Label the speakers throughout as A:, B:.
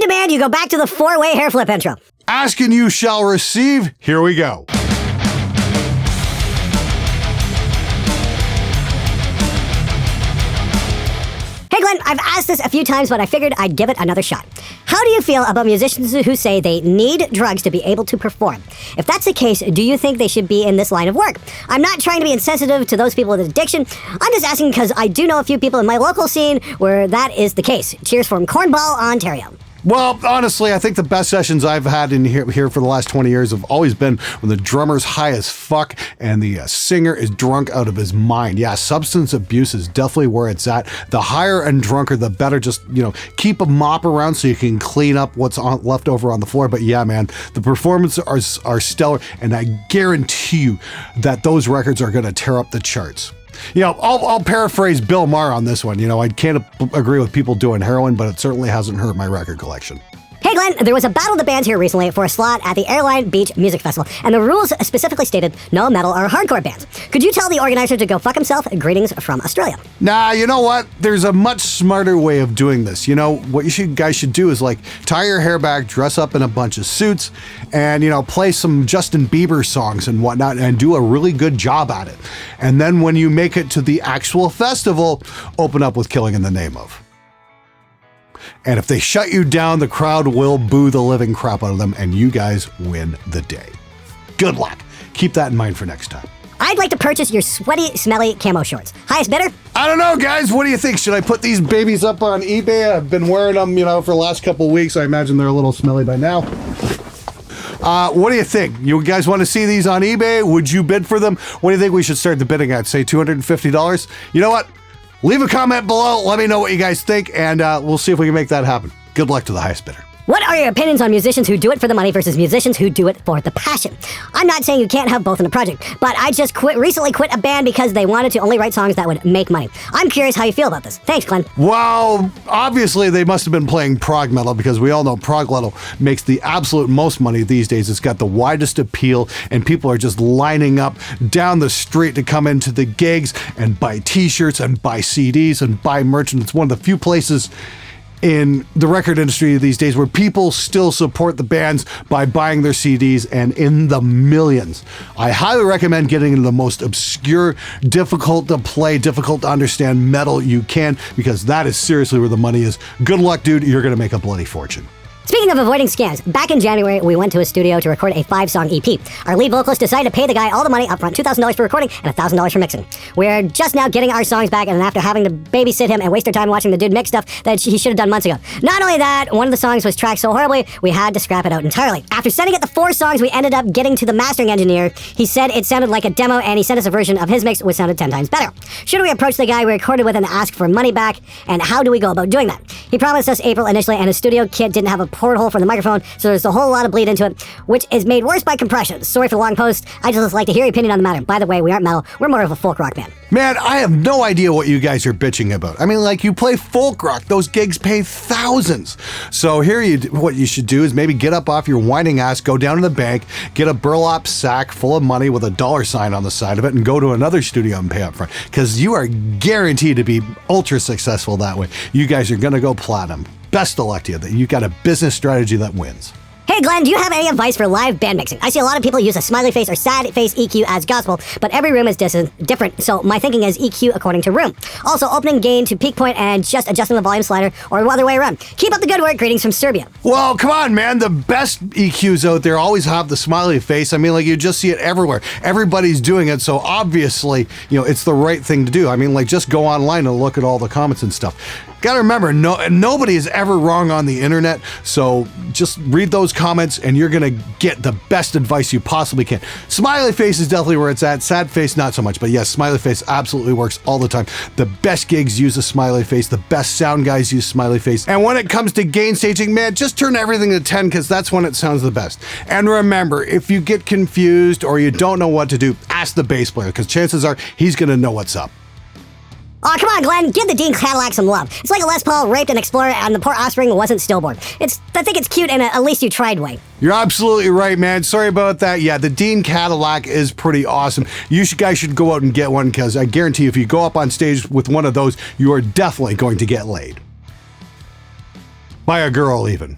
A: demand you go back to the four-way hair flip intro.
B: Ask and you shall receive. Here we go.
A: Hey Glenn, I've asked this a few times, but I figured I'd give it another shot. How do you feel about musicians who say they need drugs to be able to perform? If that's the case, do you think they should be in this line of work? I'm not trying to be insensitive to those people with addiction. I'm just asking because I do know a few people in my local scene where that is the case. Cheers from Cornwall, Ontario.
B: Well, honestly, I think the best sessions I've had in here for the last 20 years have always been when the drummer's high as fuck and the singer is drunk out of his mind. Yeah, substance abuse is definitely where it's at. The higher and drunker, the better. Just, keep a mop around so you can clean up what's left over on the floor. But yeah, man, the performances are stellar, and I guarantee you that those records are going to tear up the charts. I'll paraphrase Bill Maher on this one. I can't agree with people doing heroin, but it certainly hasn't hurt my record collection.
A: Hey Glenn, there was a battle of the bands here recently for a slot at the Airline Beach Music Festival, and the rules specifically stated no metal or hardcore bands. Could you tell the organizer to go fuck himself? Greetings from Australia.
B: Nah, you know what? There's a much smarter way of doing this. What you guys should do is tie your hair back, dress up in a bunch of suits, and play some Justin Bieber songs and whatnot, and do a really good job at it. And then when you make it to the actual festival, open up with Killing in the Name of. And if they shut you down, the crowd will boo the living crap out of them, and you guys win the day. Good luck. Keep that in mind for next time.
A: I'd like to purchase your sweaty, smelly camo shorts. Highest bidder?
B: I don't know, guys. What do you think? Should I put these babies up on eBay? I've been wearing them, for the last couple of weeks. I imagine they're a little smelly by now. What do you think? You guys want to see these on eBay? Would you bid for them? What do you think we should start the bidding at? Say $250? You know what? Leave a comment below. Let me know what you guys think, and we'll see if we can make that happen. Good luck to the highest bidder.
A: What are your opinions on musicians who do it for the money versus musicians who do it for the passion? I'm not saying you can't have both in a project, but I just recently quit a band because they wanted to only write songs that would make money. I'm curious how you feel about this. Thanks, Glenn.
B: Well, obviously they must have been playing prog metal, because we all know prog metal makes the absolute most money these days. It's got the widest appeal, and people are just lining up down the street to come into the gigs and buy t-shirts and buy CDs and buy merch. And it's one of the few places in the record industry these days where people still support the bands by buying their CDs, and in the millions. I highly recommend getting into the most obscure, difficult to play, difficult to understand metal you can, because that is seriously where the money is. Good luck, dude. You're going to make a bloody fortune.
A: Speaking of avoiding scams, back in January, we went to a studio to record a 5-song EP. Our lead vocalist decided to pay the guy all the money up front, $2,000 for recording and $1,000 for mixing. We're just now getting our songs back, and after having to babysit him and waste our time watching the dude mix stuff that he should have done months ago. Not only that, one of the songs was tracked so horribly, we had to scrap it out entirely. After sending it the 4 songs, we ended up getting to the mastering engineer. He said it sounded like a demo, and he sent us a version of his mix which sounded 10 times better. Should we approach the guy we recorded with and ask for money back, and how do we go about doing that? He promised us April initially, and his studio kit didn't have a porthole for the microphone, so there's a whole lot of bleed into it, which is made worse by compression. Sorry for the long post. I just like to hear your opinion on the matter. By the way, we aren't metal. We're more of a folk rock band.
B: Man, I have no idea what you guys are bitching about. I mean, you play folk rock. Those gigs pay thousands. So what you should do is maybe get up off your whining ass, go down to the bank, get a burlap sack full of money with a $sign on the side of it, and go to another studio and pay up front. Because you are guaranteed to be ultra successful that way. You guys are going to go platinum. Best of luck to you. You've got a business strategy that wins.
A: Hey Glenn, do you have any advice for live band mixing? I see a lot of people use a smiley face or sad face EQ as gospel, but every room is different, so my thinking is EQ according to room. Also, opening gain to peak point and just adjusting the volume slider, or the other way around. Keep up the good work. Greetings from Serbia.
B: Well, come on, man. The best EQs out there always have the smiley face. I mean, you just see it everywhere. Everybody's doing it, so obviously, it's the right thing to do. I mean, just go online and look at all the comments and stuff. Gotta remember, nobody is ever wrong on the internet, so just read those comments and you're gonna get the best advice you possibly can. Smiley face is definitely where it's at. Sad face, not so much, but yes, smiley face absolutely works all the time. The best gigs use a smiley face. The best sound guys use smiley face. And when it comes to gain staging, man, just turn everything to 10, because that's when it sounds the best. And remember, if you get confused or you don't know what to do, ask the bass player, because chances are he's gonna know what's up.
A: Oh, come on, Glenn. Give the Dean Cadillac some love. It's like a Les Paul raped an Explorer and the poor offspring wasn't stillborn. I think it's cute in a at least you tried way.
B: You're absolutely right, man. Sorry about that. Yeah, the Dean Cadillac is pretty awesome. You guys should go out and get one, because I guarantee if you go up on stage with one of those, you are definitely going to get laid. By a girl, even.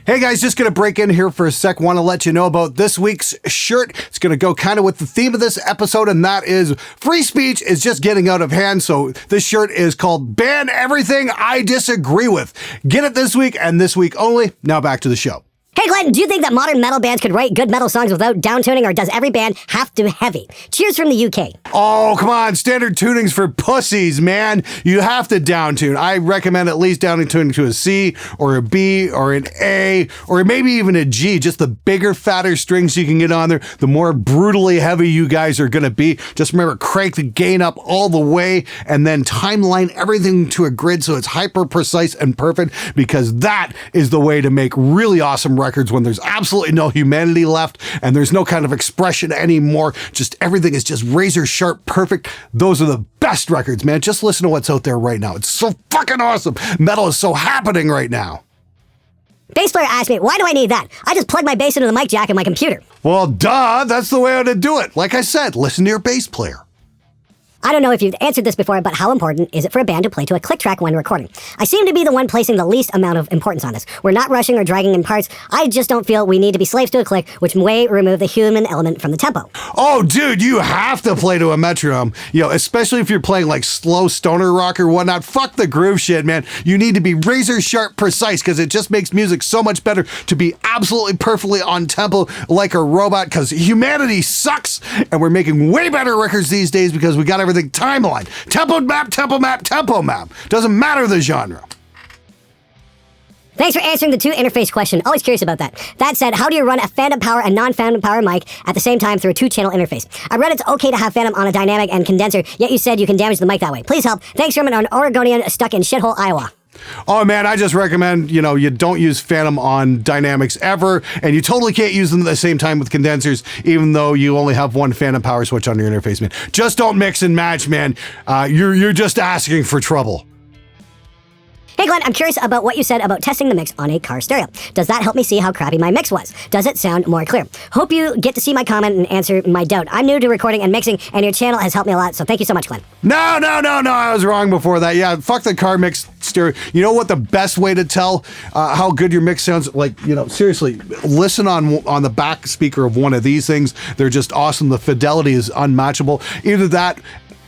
B: Hey guys, just going to break in here for a sec. Want to let you know about this week's shirt. It's going to go kind of with the theme of this episode, and that is free speech is just getting out of hand. So this shirt is called Ban Everything I Disagree With. Get it this week and this week only. Now back to the show.
A: Hey Glenn, do you think that modern metal bands could write good metal songs without downtuning, or does every band have to be heavy? Cheers from the UK.
B: Oh, come on. Standard tuning's for pussies, man. You have to downtune. I recommend at least downtuning to a C or a B or an A or maybe even a G. Just the bigger, fatter strings you can get on there, the more brutally heavy you guys are going to be. Just remember, crank the gain up all the way and then timeline everything to a grid so it's hyper precise and perfect, because that is the way to make really awesome records when there's absolutely no humanity left and there's no kind of expression anymore. Just everything is just razor sharp, perfect. Those are the best records, man. Just listen to what's out there right now. It's so fucking awesome. Metal is so happening right now.
A: Bass player asked me, why do I need that? I just plug my bass into the mic jack in my computer.
B: Well, duh, that's the way to do it. Like I said, listen to your bass player.
A: I don't know if you've answered this before, but how important is it for a band to play to a click track when recording? I seem to be the one placing the least amount of importance on this. We're not rushing or dragging in parts. I just don't feel we need to be slaves to a click, which may remove the human element from the tempo.
B: Oh, dude, you have to play to a metronome. Especially if you're playing like slow stoner rock or whatnot. Fuck the groove shit, man. You need to be razor sharp precise, because it just makes music so much better to be absolutely perfectly on tempo like a robot, because humanity sucks and we're making way better records these days because we got everything timeline. Tempo map, tempo map, tempo map. Doesn't matter the genre.
A: Thanks for answering the 2-interface question. Always curious about that. That said, how do you run a phantom power and non-phantom power mic at the same time through a 2-channel interface? I read it's okay to have phantom on a dynamic and condenser, yet you said you can damage the mic that way. Please help. Thanks from an Oregonian stuck in shithole Iowa.
B: Oh man, I just recommend, you don't use phantom on dynamics ever, and you totally can't use them at the same time with condensers, even though you only have one phantom power switch on your interface, man. Just don't mix and match, man. You're just asking for trouble.
A: Hey Glenn, I'm curious about what you said about testing the mix on a car stereo. Does that help me see how crappy my mix was? Does it sound more clear? Hope you get to see my comment and answer my doubt. I'm new to recording and mixing, and your channel has helped me a lot, so thank you so much, Glenn.
B: No, I was wrong before that. Yeah, fuck the car mix stereo. You know what the best way to tell how good your mix sounds? Like, seriously, listen on the back speaker of one of these things. They're just awesome. The fidelity is unmatchable. Either that,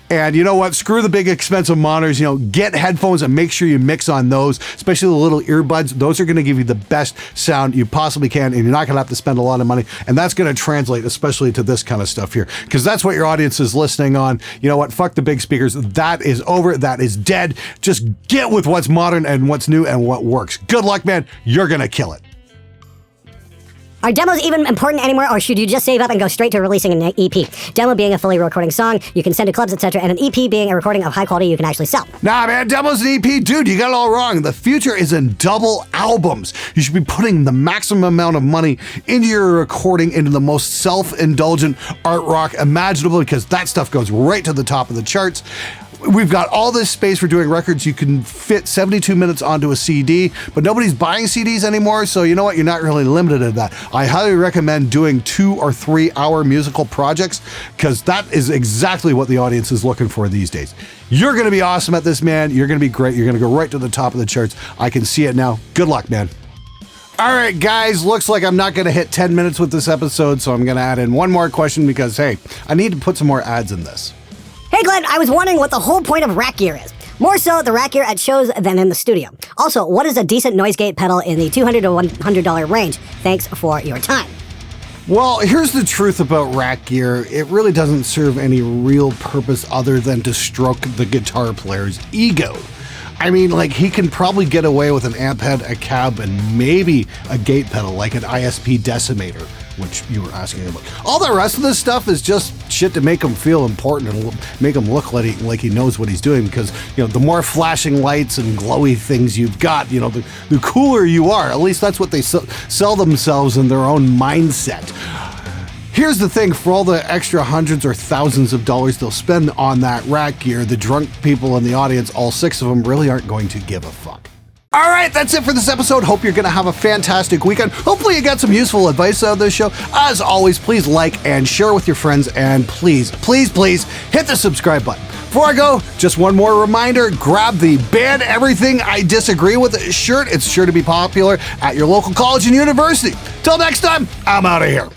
B: and you know what? Screw the big expensive monitors. Get headphones and make sure you mix on those, especially the little earbuds. Those are going to give you the best sound you possibly can, and you're not going to have to spend a lot of money. And that's going to translate, especially to this kind of stuff here, because that's what your audience is listening on. You know what? Fuck the big speakers. That is over. That is dead. Just get with what's modern and what's new and what works. Good luck, man. You're going to kill it.
A: Are demos even important anymore, or should you just save up and go straight to releasing an EP? Demo being a fully recording song you can send to clubs, etc., and an EP being a recording of high quality you can actually sell.
B: Nah, man, demo's an EP. Dude, you got it all wrong. The future is in double albums. You should be putting the maximum amount of money into your recording, into the most self-indulgent art rock imaginable, because that stuff goes right to the top of the charts. We've got all this space for doing records. You can fit 72 minutes onto a CD, but nobody's buying CDs anymore, so you know what? You're not really limited to that. I highly recommend doing 2 or 3 hour musical projects, because that is exactly what the audience is looking for these days. You're going to be awesome at this, man. You're going to be great. You're going to go right to the top of the charts. I can see it now. Good luck, man. All right, guys, looks like I'm not going to hit 10 minutes with this episode, so I'm going to add in one more question because, hey, I need to put some more ads in this.
A: Hey Glenn, I was wondering what the whole point of rack gear is. More so the rack gear at shows than in the studio. Also, what is a decent noise gate pedal in the $200 to $100 range? Thanks for your time.
B: Well, here's the truth about rack gear. It really doesn't serve any real purpose other than to stroke the guitar player's ego. I mean, like, he can probably get away with an amp head, a cab, and maybe a gate pedal like an ISP decimator, which you were asking about. All the rest of this stuff is just shit to make him feel important and make him look like he knows what he's doing, because, the more flashing lights and glowy things you've got, the cooler you are. At least that's what they sell themselves in their own mindset. Here's the thing, for all the extra hundreds or thousands of dollars they'll spend on that rack gear, the drunk people in the audience, all 6 of them, really aren't going to give a fuck. All right, that's it for this episode. Hope you're going to have a fantastic weekend. Hopefully you got some useful advice out of this show. As always, please like and share with your friends, and please, please, please hit the subscribe button. Before I go, just one more reminder, grab the Ban Everything I Disagree With shirt. It's sure to be popular at your local college and university. Till next time, I'm out of here.